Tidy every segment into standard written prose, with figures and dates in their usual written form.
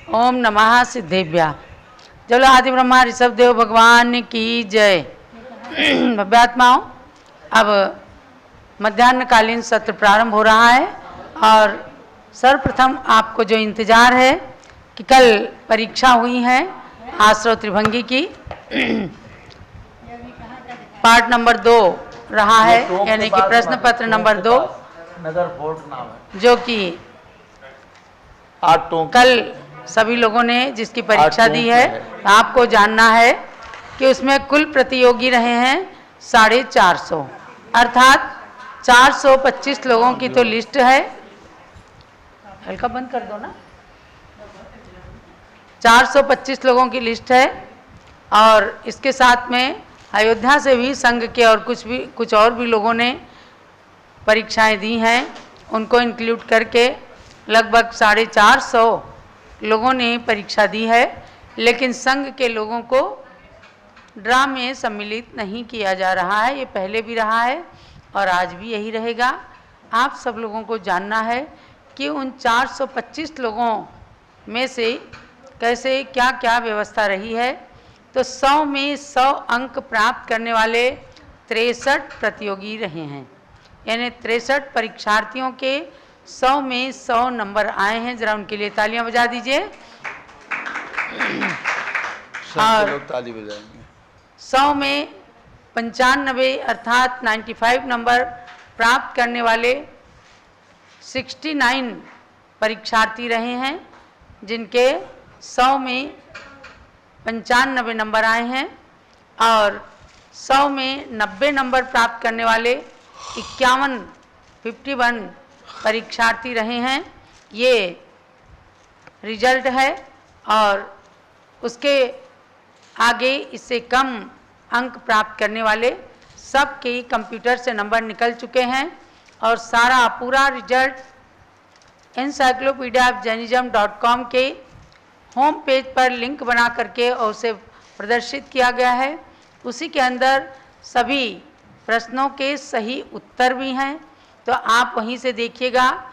ओम नमः सिद्धेभ्या। चलो आदि ब्रह्मा ऋषभ देव भगवान की जय। भव्यात्माओं, अब मध्याह्नकालीन सत्र प्रारंभ हो रहा है और सर्वप्रथम आपको जो इंतजार है कि कल परीक्षा हुई है आश्रव त्रिभंगी की, पार्ट नंबर 2 रहा है, यानी कि प्रश्न पत्र नंबर 2, नगर फोर्ट नाम है, जो कि कल सभी लोगों ने जिसकी परीक्षा दी है, आपको जानना है कि उसमें कुल प्रतियोगी रहे हैं 450, अर्थात 425 लोगों की तो लिस्ट है। हल्का बंद कर दो ना। 425 लोगों की लिस्ट है और इसके साथ में अयोध्या से भी संघ के और कुछ और भी लोगों ने परीक्षाएं दी हैं, उनको इंक्लूड करके लगभग 450 लोगों ने परीक्षा दी है। लेकिन संघ के लोगों को ड्रा में सम्मिलित नहीं किया जा रहा है, ये पहले भी रहा है और आज भी यही रहेगा। आप सब लोगों को जानना है कि उन 425 लोगों में से कैसे क्या क्या व्यवस्था रही है। तो 100 में 100 अंक प्राप्त करने वाले 63 प्रतियोगी रहे हैं, यानी 63 परीक्षार्थियों के 100 में 100 नंबर आए हैं। जरा उनके लिए तालियां बजा दीजिए। और लोग ताली बजाएंगे। 100 में 95 अर्थात 95 नंबर प्राप्त करने वाले 69 परीक्षार्थी रहे हैं, जिनके 100 में 95 नंबर आए हैं। और 100 में 90 नंबर प्राप्त करने वाले 51 परीक्षार्थी रहे हैं। ये रिजल्ट है और उसके आगे इससे कम अंक प्राप्त करने वाले सब के कंप्यूटर से नंबर निकल चुके हैं और सारा पूरा रिजल्ट encyclopedia-of-jainism.com के होम पेज पर लिंक बना करके और उसे प्रदर्शित किया गया है। उसी के अंदर सभी प्रश्नों के सही उत्तर भी हैं, तो आप वहीं से देखिएगा।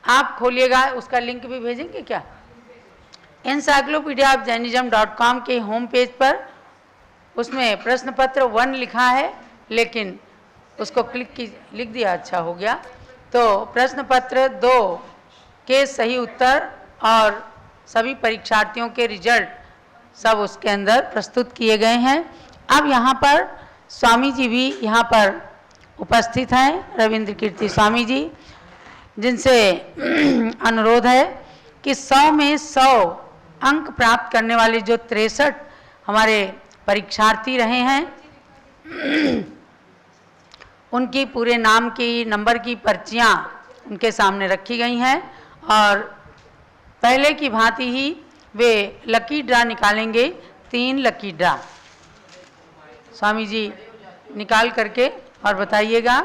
आप खोलिएगा, उसका लिंक भी भेजेंगे क्या? encyclopedia-of-jainism.com के होम पेज पर उसमें प्रश्न पत्र 1 लिखा है, लेकिन उसको लिख दिया, अच्छा हो गया। तो प्रश्न पत्र 2 के सही उत्तर और सभी परीक्षार्थियों के रिजल्ट सब उसके अंदर प्रस्तुत किए गए हैं। अब यहाँ पर स्वामी जी भी यहाँ पर उपस्थित हैं, रविंद्र कीर्ति स्वामी जी, जिनसे अनुरोध है कि 100 में 100 अंक प्राप्त करने वाले जो 63 हमारे परीक्षार्थी रहे हैं, उनकी पूरे नाम की नंबर की पर्चियाँ उनके सामने रखी गई हैं और पहले की भांति ही वे लकी ड्रा निकालेंगे। 3 लकी ड्रा स्वामी जी निकाल करके और बताइएगा,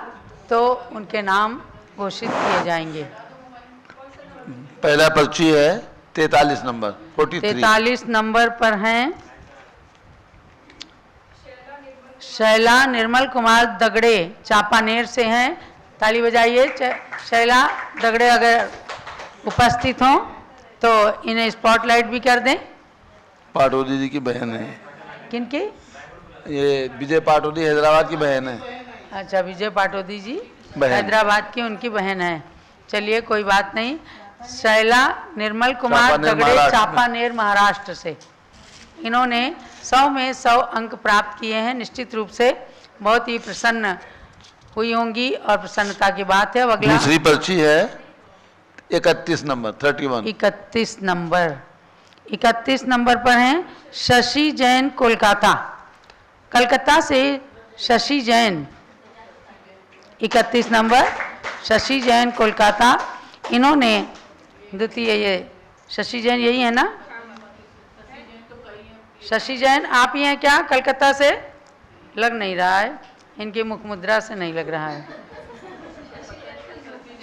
तो उनके नाम घोषित किए जाएंगे। पहला पर्ची है 43 नंबर 43। 43 नंबर पर हैं शैला निर्मल कुमार दगड़े, चापानेर से हैं। ताली बजाइए। शैला दगड़े अगर उपस्थित हों तो इन्हें स्पॉटलाइट भी कर दें। पाटोदी जी की बहन है। किनकी? ये विजय पाटोदी हैदराबाद की बहन है। अच्छा, विजय पाटोदी जी हैदराबाद की उनकी बहन है। चलिए कोई बात नहीं। शैला निर्मल कुमार दगड़े, चापानेर महाराष्ट्र से, इन्होंने 100 में 100 अंक प्राप्त किए हैं। निश्चित रूप से बहुत ही प्रसन्न हुई होंगी और प्रसन्नता की बात है। अगला दूसरी पर्ची है 31 नंबर 31। 31 नंबर पर हैं शशि जैन, कोलकाता, कलकत्ता से शशि जैन। 31 नंबर शशि जैन, कोलकाता। इन्होंने द्वितीय, ये शशि जैन यही है ना? शशि जैन आप ही हैं क्या कलकत्ता से? लग नहीं रहा है, इनकी मुख मुद्रा से नहीं लग रहा है।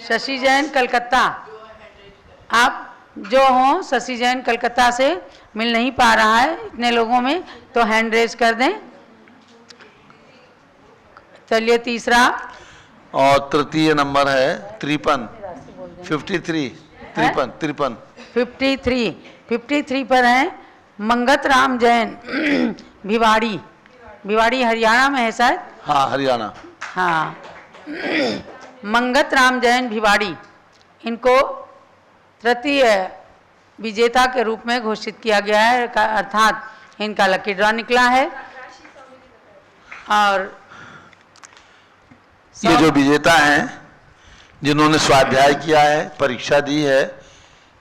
शशि जैन कलकत्ता, आप जो हों शशि जैन कलकत्ता से, मिल नहीं पा रहा है इतने लोगों में, तो हैंड रेज कर दें। चलिए तीसरा और तृतीय नंबर है 53 53 53 53 53 पर है मंगत राम जैन भिवाड़ी हरियाणा में है शायद। हाँ, हरियाणा। हाँ, मंगत राम जैन भिवाड़ी, इनको तृतीय विजेता के रूप में घोषित किया गया है, अर्थात इनका लकी ड्रॉ निकला है। और ये जो विजेता हैं जिन्होंने स्वाध्याय किया है, परीक्षा दी है,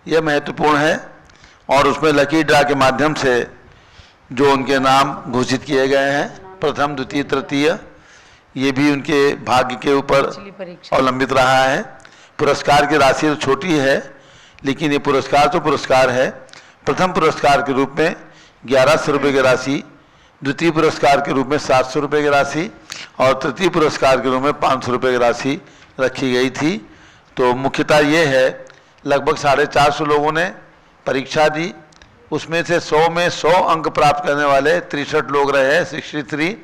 यह महत्वपूर्ण है। और उसमें लकी ड्रा के माध्यम से जो उनके नाम घोषित किए गए हैं, प्रथम, द्वितीय, तृतीय, ये भी उनके भाग्य के ऊपर अवलंबित रहा है। पुरस्कार की राशि तो छोटी है, लेकिन ये पुरस्कार तो पुरस्कार है। प्रथम पुरस्कार के रूप में 1100 रुपये की राशि, द्वितीय पुरस्कार के रूप में 700 रुपये की राशि और तृतीय पुरस्कार के रूप में 500 रुपये की राशि रखी गई थी। तो मुख्यतः ये है, लगभग 450 लोगों ने परीक्षा दी, उसमें से 100 में 100 अंक प्राप्त करने वाले 63 लोग रहे, 63,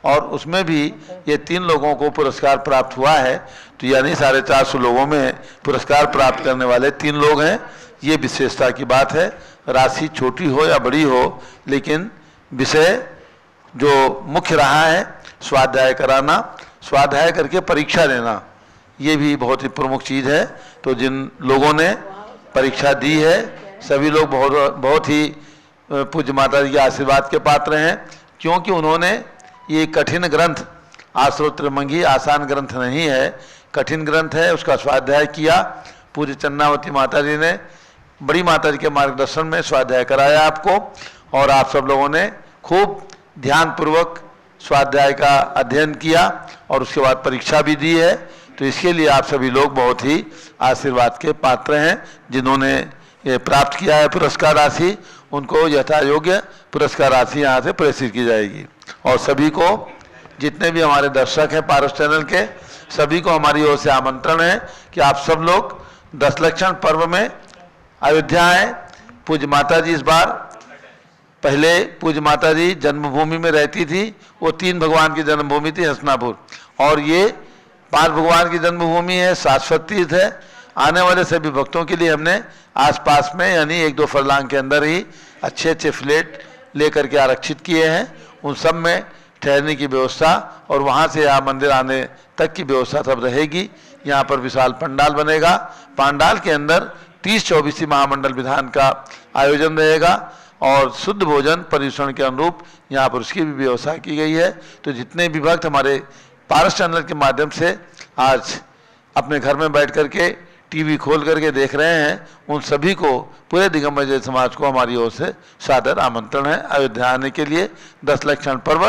और उसमें भी ये 3 लोगों को पुरस्कार प्राप्त हुआ है। तो यानी 450 लोगों में पुरस्कार प्राप्त करने वाले 3 लोग हैं। ये विशेषता की बात है। राशि छोटी हो या बड़ी हो, लेकिन विषय जो मुख्य रहा है स्वाध्याय कराना, स्वाध्याय करके परीक्षा देना, ये भी बहुत ही प्रमुख चीज़ है। तो जिन लोगों ने परीक्षा दी है, सभी लोग बहुत ही पूज्य माता जी के आशीर्वाद के पात्र हैं, क्योंकि उन्होंने ये कठिन ग्रंथ, आश्रोत त्रिमंगी आसान ग्रंथ नहीं है, कठिन ग्रंथ है, उसका स्वाध्याय किया। पूज्य चन्नावती माता जी ने बड़ी माता जी के मार्गदर्शन में स्वाध्याय कराया आपको, और आप सब लोगों ने खूब ध्यानपूर्वक स्वाध्याय का अध्ययन किया और उसके बाद परीक्षा भी दी है। तो इसके लिए आप सभी लोग बहुत ही आशीर्वाद के पात्र हैं। जिन्होंने ये प्राप्त किया है पुरस्कार राशि, उनको यथा योग्य पुरस्कार राशि यहाँ से प्रेषित की जाएगी। और सभी को, जितने भी हमारे दर्शक हैं पारस चैनल के, सभी को हमारी ओर से आमंत्रण है कि आप सब लोग 10 लक्षण पर्व में अयोध्या आए। पूज्य माता जी इस बार, पहले पूज्य माता जी जन्मभूमि में रहती थी, वो 3 भगवान की जन्मभूमि थी हसनापुर, और ये 5 भगवान की जन्मभूमि है, शाश्वत तीर्थ है। आने वाले सभी भक्तों के लिए हमने आसपास में, यानी 1-2 फरलांग के अंदर ही अच्छे फ्लैट लेकर के आरक्षित किए हैं। उन सब में ठहरने की व्यवस्था और वहाँ से यहाँ मंदिर आने तक की व्यवस्था सब रहेगी। यहाँ पर विशाल पंडाल बनेगा, पंडाल के अंदर 30-24 महामंडल विधान का आयोजन रहेगा और शुद्ध भोजन पर्यूषण के अनुरूप यहाँ पर उसकी भी व्यवस्था की गई है। तो जितने भी भक्त हमारे पारस चैनल के माध्यम से आज अपने घर में बैठ करके टीवी खोल करके देख रहे हैं, उन सभी को, पूरे दिगंबर जैन समाज को हमारी ओर से सादर आमंत्रण है अयोध्या आने के लिए। 10 लक्षण पर्व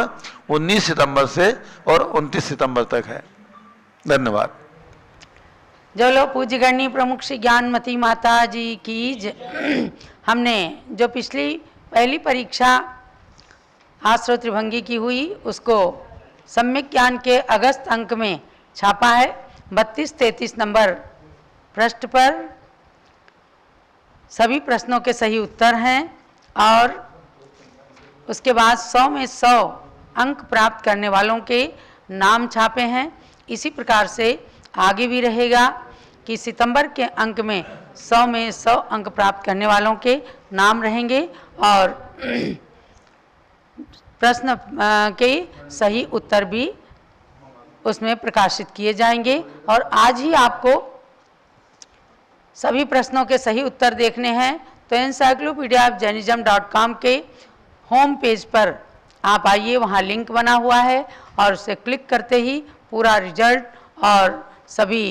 19 सितंबर से और 29 सितंबर तक है। धन्यवाद। जो लोग पूज्य गणनी प्रमुख श्री ज्ञानमती माता जी की हमने जो पहली परीक्षा आश्रोत त्रिभंगी की हुई, उसको सम्यक ज्ञान के अगस्त अंक में छापा है। 32-33 नंबर पृष्ठ पर सभी प्रश्नों के सही उत्तर हैं और उसके बाद 100 में 100 अंक प्राप्त करने वालों के नाम छापे हैं। इसी प्रकार से आगे भी रहेगा कि सितंबर के अंक में 100 में 100 अंक प्राप्त करने वालों के नाम रहेंगे और प्रश्न के सही उत्तर भी उसमें प्रकाशित किए जाएंगे। और आज ही आपको सभी प्रश्नों के सही उत्तर देखने हैं तो encyclopedia of jainism.com के होम पेज पर आप आइए, वहाँ लिंक बना हुआ है और उसे क्लिक करते ही पूरा रिजल्ट और सभी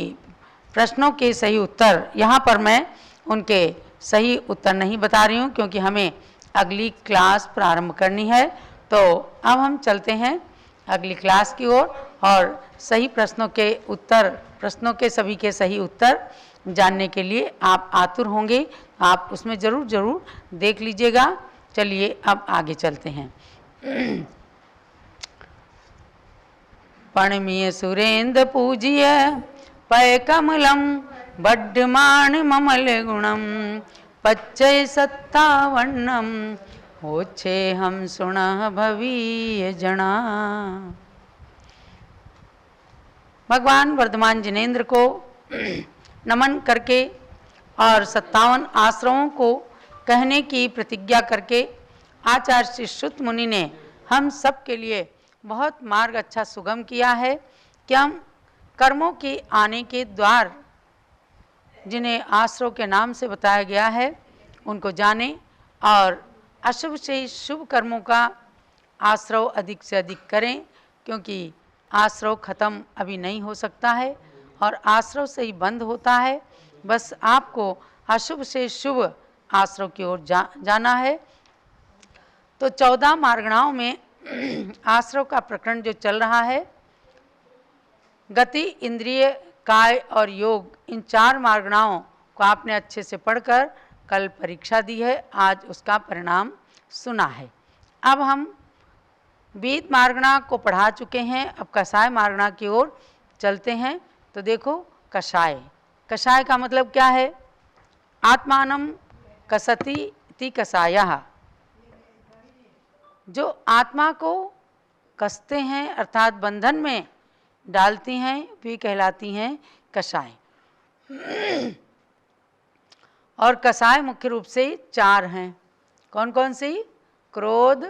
प्रश्नों के सही उत्तर, यहाँ पर मैं उनके सही उत्तर नहीं बता रही हूँ क्योंकि हमें अगली क्लास प्रारंभ करनी है। तो अब हम चलते हैं अगली क्लास की ओर और सही प्रश्नों के सभी के सही उत्तर जानने के लिए आप आतुर होंगे। आप उसमें ज़रूर देख लीजिएगा। चलिए अब आगे चलते हैं। पणमीय सुरेंद्र पूजिय पय कमलम बड्डमान ममल गुणम पच्चय सत्तावन्नम होच्छे हम सुण भवीय जना। भगवान वर्धमान जिनेंद्र को नमन करके और 57 आश्रमों को कहने की प्रतिज्ञा करके आचार्य श्री श्रुत मुनि ने हम सब के लिए बहुत मार्ग अच्छा सुगम किया है कि हम कर्मों के आने के द्वार जिन्हें आश्रव के नाम से बताया गया है उनको जाने और अशुभ से शुभ कर्मों का आश्रव अधिक से अधिक करें, क्योंकि आश्रव खत्म अभी नहीं हो सकता है और आश्रव से ही बंद होता है। बस आपको अशुभ से शुभ आश्रव की ओर जाना है। तो 14 मार्गणाओं में आश्रव का प्रकरण जो चल रहा है, गति, इंद्रिय, काय और योग, इन 4 मार्गणाओं को आपने अच्छे से पढ़कर कल परीक्षा दी है, आज उसका परिणाम सुना है। अब हम वेद मार्गणा को पढ़ा चुके हैं, अब कषाय मार्गणा की ओर चलते हैं। तो देखो, कषाय, कषाय का मतलब क्या है? आत्मानम कसति इति कषायः, जो आत्मा को कसते हैं अर्थात बंधन में डालती हैं वे कहलाती हैं कषाय। और कषाय मुख्य रूप से 4 हैं। कौन कौन सी? क्रोध,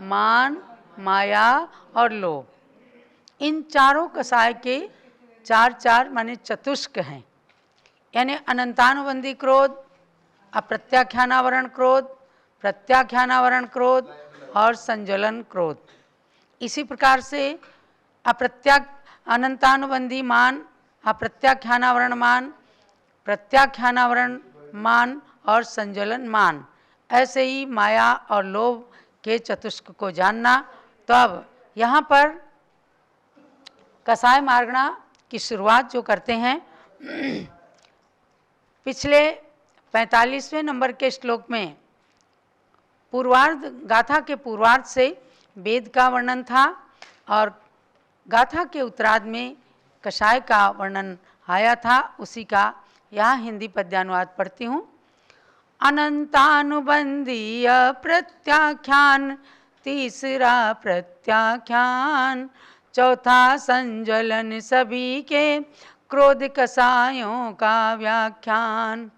मान, माया और लोभ। इन चारों कषाय के 4 माने चतुष्क हैं, यानी अनंतानुबंधी क्रोध, अप्रत्याख्यानावरण क्रोध, प्रत्याख्यानावरण क्रोध और संज्वलन क्रोध। इसी प्रकार से अनंतानुबंधी मान, अप्रत्याख्यानावरण मान, प्रत्याख्यानावरण मान और संज्वलन मान, ऐसे ही माया और लोभ के चतुष्क को जानना। तो अब यहाँ पर कषाय मार्गणा की शुरुआत जो करते हैं, पिछले 45वें नंबर के श्लोक में पूर्वार्ध, गाथा के पूर्वार्ध से वेद का वर्णन था और गाथा के उत्तरार्ध में कषाय का वर्णन आया था। उसी का यहाँ हिंदी पद्यानुवाद पढ़ती हूँ। अनंतानुबंधी प्रत्याख्यान, तीसरा प्रत्याख्यान, चौथा संज्वलन, सभी के क्रोध कषायों का व्याख्यान।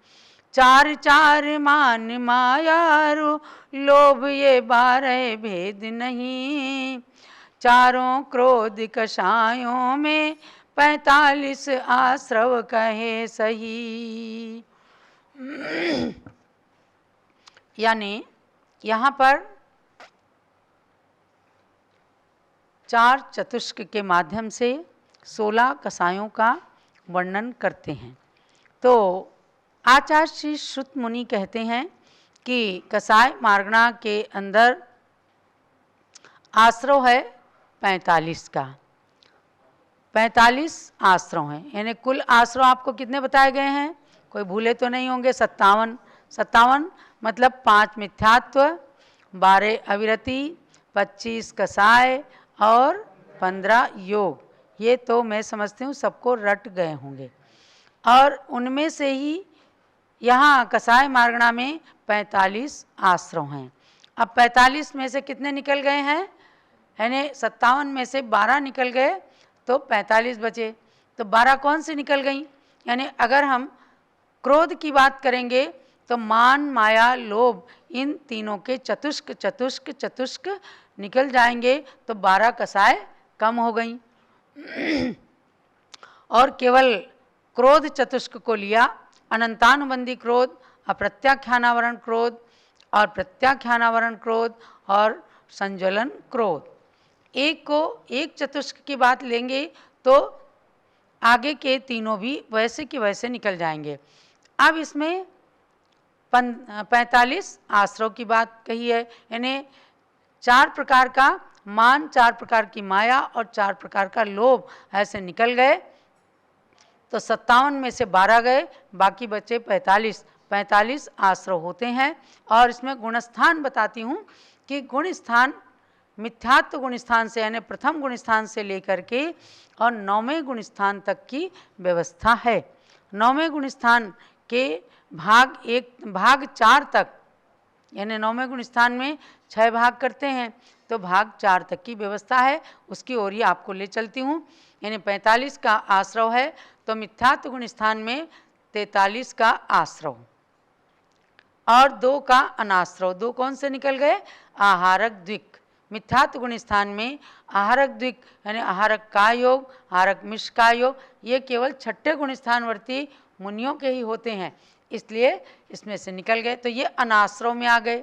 4 मान, माया, लोभ, ये 12 भेद नहीं। चारों क्रोध कषायों में 45 आश्रव कहे सही। यानी यहाँ पर 4 चतुष्क के माध्यम से 16 कषायों का वर्णन करते हैं। तो आचार्य श्री श्रुत मुनि कहते हैं कि कषाय मार्गणा के अंदर आश्रव है 45 का। 45 आश्रव हैं, यानी कुल आश्रव आपको कितने बताए गए हैं? कोई भूले तो नहीं होंगे? 57 मतलब 5 मिथ्यात्व, 12 अविरति, 25 कषाय और 15 योग। ये तो मैं समझती हूँ सबको रट गए होंगे। और उनमें से ही यहाँ कषाय मार्गणा में 45 आश्रव हैं। अब 45 में से कितने निकल गए हैं? यानी 57 में से 12 निकल गए तो 45 बचे। तो 12 कौन सी निकल गई? यानी अगर हम क्रोध की बात करेंगे तो मान, माया, लोभ, इन तीनों के चतुष्क निकल जाएंगे तो 12 कषाय कम हो गई। और केवल क्रोध चतुष्क को लिया, अनंतानुबंधी क्रोध, अप्रत्याख्यानावरण क्रोध और प्रत्याख्यानावरण क्रोध और संज्वलन क्रोध। एक चतुष्क की बात लेंगे तो आगे के तीनों भी वैसे की वैसे निकल जाएंगे। अब इसमें 45 आश्रव की बात कही है, यानी 4 प्रकार का मान, 4 प्रकार की माया और 4 प्रकार का लोभ ऐसे निकल गए। तो 57 में से 12 गए, बाकी बचे 45 आश्रव होते हैं। और इसमें गुणस्थान बताती हूँ कि गुण स्थान मिथ्यात्व गुण स्थान से, यानी प्रथम गुण स्थान से लेकर के और 9वें गुण स्थान तक की व्यवस्था है। 9वें गुण स्थान के भाग 4 तक, यानी 9वें गुण स्थान में 6 भाग करते हैं तो भाग 4 तक की व्यवस्था है, उसकी ओर ही आपको ले चलती हूँ। यानी 45 का आश्रव है तो मिथ्यात्व गुण स्थान में 43 का आश्रव और 2 का अनाश्रव। 2 कौन से निकल गए? आहारक द्विक। मिथ्यात्व गुण स्थान में आहारक द्विक यानी आहारक का योग, आहारक मिश्र का योग, ये केवल छठे गुण स्थानवर्ती मुनियों के ही होते हैं, इसलिए इसमें से निकल गए। तो ये अनाश्रव में आ गए।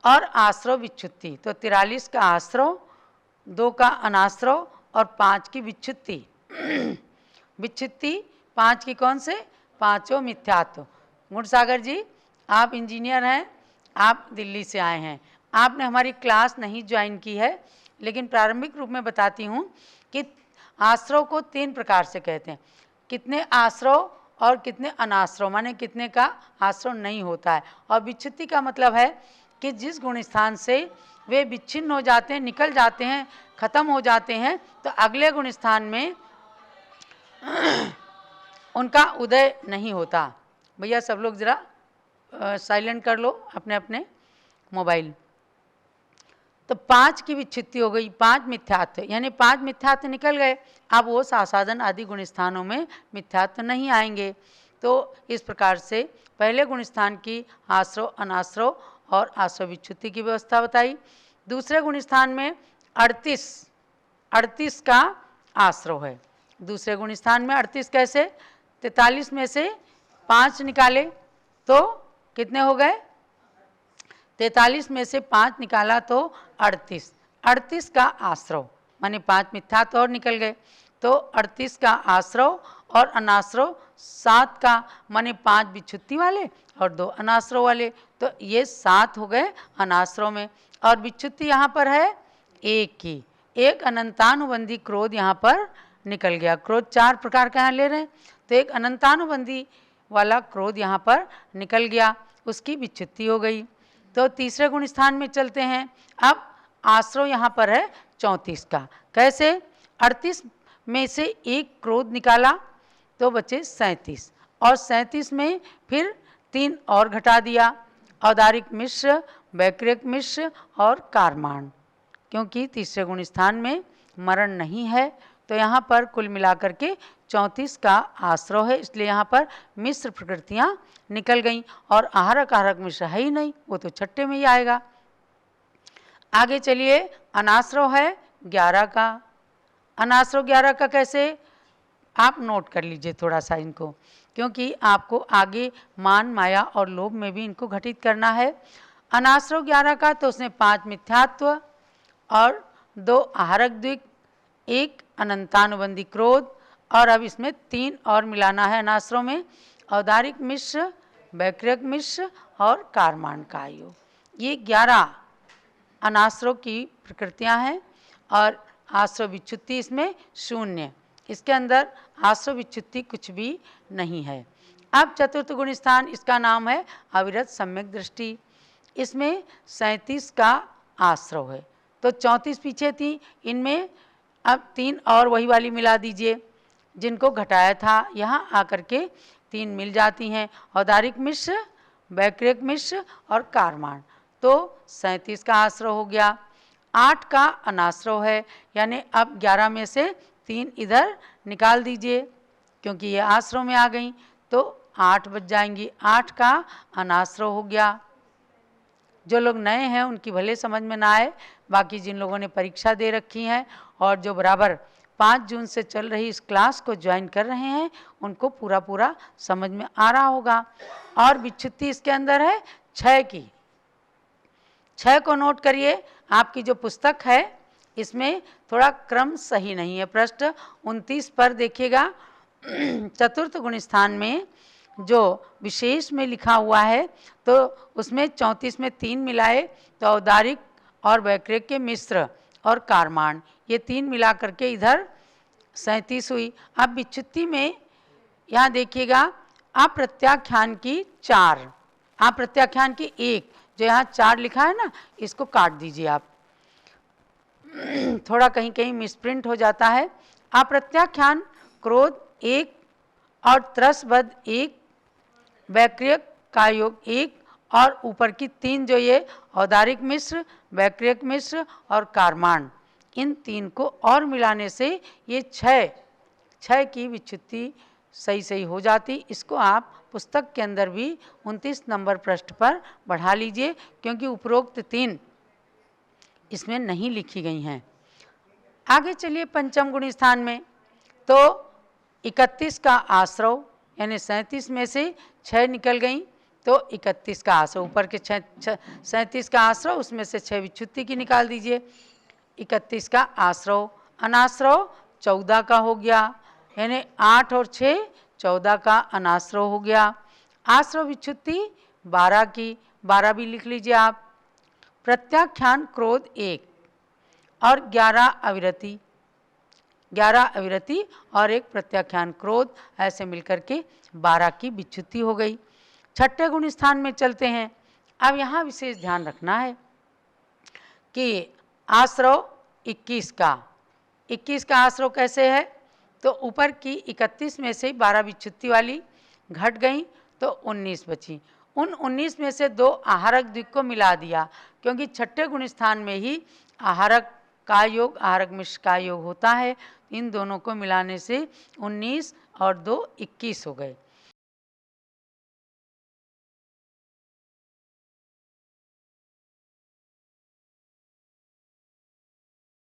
और आश्रव विच्छुत्ति, तो 43 का आश्रव, 2 का अनाश्रव और 5 की विच्छुत्ति। विच्छुत्ति 5 की कौन से? पांचों मिथ्यात्व। गुणसागर जी, आप इंजीनियर हैं, आप दिल्ली से आए हैं, आपने हमारी क्लास नहीं ज्वाइन की है, लेकिन प्रारंभिक रूप में बताती हूँ कि आश्रव को 3 प्रकार से कहते हैं। कितने आश्रव और कितने अनाश्रव, माने कितने का आश्रव नहीं होता है। और विच्छुत्ति का मतलब है कि जिस गुण स्थान से वे विच्छिन्न हो जाते हैं, निकल जाते हैं, खत्म हो जाते हैं, तो अगले गुण स्थान में उनका उदय नहीं होता। भैया सब लोग ज़रा साइलेंट कर लो अपने अपने मोबाइल। तो 5 की विच्छित्ति हो गई, 5 मिथ्यात्व, यानी 5 मिथ्यात्व निकल गए। अब वो सासाधन आदि गुण स्थानों में मिथ्यात्व नहीं आएंगे। तो इस प्रकार से पहले गुण स्थान की आश्रव, अनाश्रव और आश्रव विच्छुत्ति की व्यवस्था बताई। दूसरे गुण स्थान में 38 का आश्रव है। दूसरे गुण स्थान में 38 कैसे? 43 में से 5 निकाले तो कितने हो गए? 43 में से 5 निकाला तो 38 का आश्रव, माने 5 मिथ्यात्व और निकल गए। तो 38 का आश्रव और अनाश्रव 7 का, माने 5 विच्छुत्ति वाले और 2 अनाश्रव वाले, तो ये 7 हो गए अनाश्रव में। और विच्छुत्ति यहाँ पर है 1 की, एक अनंतानुबंधी क्रोध यहाँ पर निकल गया। क्रोध 4 प्रकार का यहाँ ले रहे हैं, तो एक अनंतानुबंधी वाला क्रोध यहाँ पर निकल गया, उसकी विच्छुत्ति हो गई। तो तीसरे गुण स्थान में चलते हैं। अब आश्रव यहाँ पर है 34 का। कैसे? 38 में से 1 क्रोध निकाला तो बचे 37, और 37 में फिर 3 और घटा दिया, औदारिक मिश्र, वैक्रिक मिश्र और कारमान। क्योंकि तीसरे गुण स्थान में मरण नहीं है, तो यहाँ पर कुल मिलाकर के 34 का आश्रव है, इसलिए यहाँ पर मिश्र प्रकृतियाँ निकल गईं। और आहारक आहारक मिश्र है ही नहीं, वो तो छठे में ही आएगा। आगे चलिए, अनाश्रव है 11 का। अनाश्रव 11 का कैसे? आप नोट कर लीजिए थोड़ा सा इनको, क्योंकि आपको आगे मान, माया और लोभ में भी इनको घटित करना है। अनाश्रव 11 का, तो उसने 5 मिथ्यात्व और 2 आहारक द्विक, 1 अनंतानुबंधी क्रोध, और अब इसमें 3 और मिलाना है अनाश्रव में, औदारिक मिश्र, वैक्रिक मिश्र और कारमान का योग। ये 11 अनाश्रव की प्रकृतियां हैं। और आश्रव विच्छुत्ति इसमें 0, इसके अंदर आश्रव विच्छुत्ति कुछ भी नहीं है। अब चतुर्थ गुण स्थान, इसका नाम है अविरत सम्यक दृष्टि। इसमें 37 का आश्रव है, तो 34 पीछे थी, इनमें अब 3 और वही वाली मिला दीजिए जिनको घटाया था, यहाँ आकर के 3 मिल जाती हैं, औदारिक मिश्र, वैक्रिक मिश्र और कारमान। तो 37 का आश्रव हो गया। 8 का अनाश्रव है, यानी अब 11 में से 3 इधर निकाल दीजिए, क्योंकि ये आश्रव में आ गई, तो 8 बच जाएंगी। 8 का अनाश्रव हो गया। जो लोग नए हैं उनकी भले समझ में ना आए, बाकी जिन लोगों ने परीक्षा दे रखी है और जो बराबर 5 जून से चल रही इस क्लास को ज्वाइन कर रहे हैं, उनको पूरा पूरा समझ में आ रहा होगा। और विच्छुत्ति इसके अंदर है 6 की। 6 को नोट करिए, आपकी जो पुस्तक है इसमें थोड़ा क्रम सही नहीं है। पृष्ठ 29 पर देखिएगा, चतुर्थ गुण स्थान में जो विशेष में लिखा हुआ है, तो उसमें 34 में 3 मिलाए तो औदारिक और वैक्रिक के मिश्र और कारमान, ये 3 मिला करके इधर 37 हुई। अब विच्छुत्ति में यहाँ देखिएगा, अप्रत्याख्यान की 4, अप्रत्याख्यान की 1, जो यहाँ 4 लिखा है ना, इसको काट दीजिए आप, थोड़ा कहीं कहीं मिसप्रिंट हो जाता है। अप्रत्याख्यान क्रोध 1 और त्रसबद्ध 1, वैक्रिक का योग 1, और ऊपर की 3 जो ये औदारिक मिश्र, वैक्रिक मिश्र और कारमान, इन 3 को और मिलाने से ये 6 की विच्छुत्ति सही सही हो जाती। इसको आप पुस्तक के अंदर भी 29 नंबर पृष्ठ पर बढ़ा लीजिए, क्योंकि उपरोक्त 3 इसमें नहीं लिखी गई हैं। आगे चलिए पंचम गुण स्थान में, तो 31 का आश्रव यानी 37 में से 6 निकल गई, तो 31 का आश्रव, ऊपर के 37 का आश्रव, उसमें से 6 विच्छुत्ति की निकाल दीजिए। 31 का आश्रव, अनाश्रव 14 का हो गया, यानी 8 और 6 14 का अनाश्रव हो गया। आश्रव विच्छुत्ति 12 की, 12 भी लिख लीजिए आप। प्रत्याख्यान क्रोध 1 और 11 अविरति, 11 अविरति और 1 प्रत्याख्यान क्रोध, ऐसे मिलकर के 12 की विच्छुत्ति हो गई। छठे गुण स्थान में चलते हैं। अब यहाँ विशेष ध्यान रखना है कि आश्रव 21 का आश्रव कैसे है, तो ऊपर की 31 में से 12 विच्छुत्ति वाली घट गई, तो 19 बची। उन 19 में से 2 आहारक द्विक को मिला दिया, क्योंकि छठे गुण स्थान में ही आहारक का योग, आहारक मिश्र का योग होता है। इन दोनों को मिलाने से 19 और 2 21 हो गए।